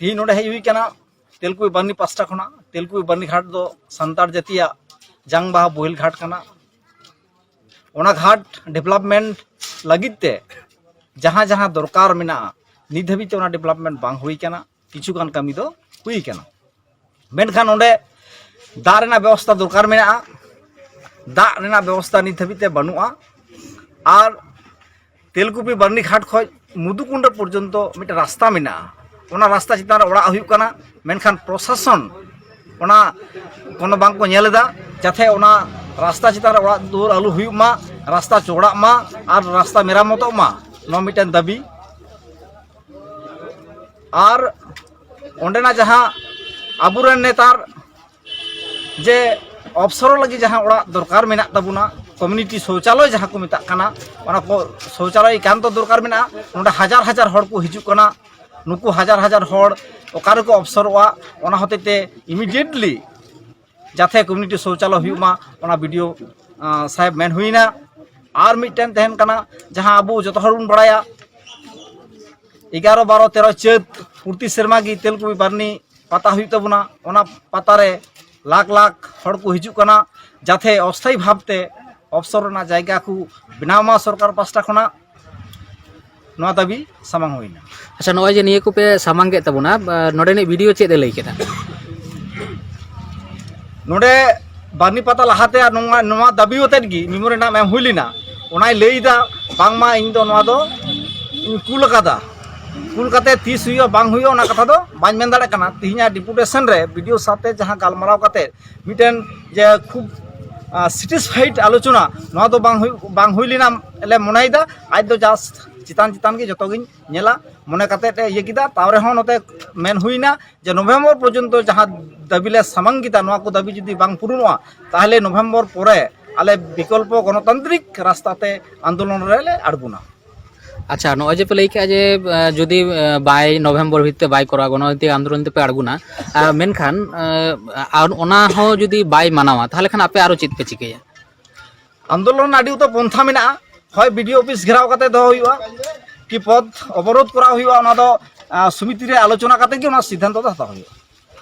तीन नोडे हेज हुई कना तेलकुपी बारनी पास्टा खना तेलकुपी बारनी घाट दो सानतार जातिया जंग बाहा बोहिल घाट कना ओना घाट डेवलपमेंट लगित ते जहाँ जहाँ दरकार मेना नित हाबी ओना डेवलपमेंट बांग हुई कना किछुगान कमी दो हुई कना मेनखान ओंडे दा रेना व्यवस्था दरकार मेना दा रेना व्यवस्था नित हाबी ते बानुआ और तेलकुपी बारनी घाट खoj मुदुकुंड पर्यंत मिट रास्ता मेना ओना रास्ता चितान ओड़ा हुई कना मेनखान प्रशासन ओना कोनो बांग को नेलदा जाथे ओना रास्ता चितान ओड़ा दुआर आलू हुई मा रास्ता चौड़ा मा और रास्ता मेरामत मा नो मिटन दाबी और ओंडेना जहाँ आबुरेन नेतार जे अवसर लगी जहाँ ओड़ा दरकार मेना ताबुना कम्युनिटी शौचालय जहाँ को मेता कना ओना को शौचालय एकांत दरकार मेना नोडे हजार हजार हड़ को हिजु कना नुकु हजार हजार हड़ ओकारे को अवसरवा ओना होतेते इमिडिएटली जाथे कम्युनिटी शौचालय हुई मा वीडियो साहेब मेन हुईना और मिटन तहन कना जहाँ अबो जतो हड़ बन बड़ाया 11 12 13 चैत प्रति सेरमा गी तेलकुपी बारनी पाता हुई तबुना ओना पातारे लाख लाख हड़ को हिजु कना जाथे अस्थायी भावते अवसर ना जायगा को बनावा सरकार पास्टा खना नोआ दाबी सामांग हुईना। अच्छा नॉय जे निये को पे सामांग के तबुना नोडे वीडियो चेद लई केदा नोडे बारनी पाता लहाते नोआ नोआ दाबी होते गी मेमोरेंडम एम हुईलिना ओनाय लईदा बांगमा इन दो नोआ दो कुल कादा कुल काते 30 हुई बांग हुई ओना कथा दो बाñ मेन दाड़े कना तिहिना डिपुटेशन रे वीडियो साथे जहां गालमाराव काते मिटन जे खूब सैटिस्फाइड आलोचना नोआ दो बांग हुईलिना ले मनाइदा आज दो जस्ट चितान चितान के जतो गिन नेला मने काते ये किदा तावरे हो नोते मेन हुईना जे नवेम्बर पर्यंत जहां दाबिले सामांग किदा नोआ को दाबी जदि बांग पुरुनवा ताहले नवेम्बर परे आले विकल्प गणतांत्रिक रास्ताते आंदोलन रे ले आड़गुना। अच्छा नॉय जे पे लई के जे जदि बाय नवेम्बर भित्ते बाय करा गणतांत्रिक आंदोलन ते पे आड़गुना मेनखान ओना हो जदि बाय मानावा ताहले खान आपे आरो चित पे चिकेया आंदोलन आड़ी तो पंथा मेना হয় वीडियो ऑफिस घेराव काते दो हुआ कि पद अवरोध करा हुआ ओना दो समिति रे आलोचना काते कि ओना सिद्धांत दो हता हुआ।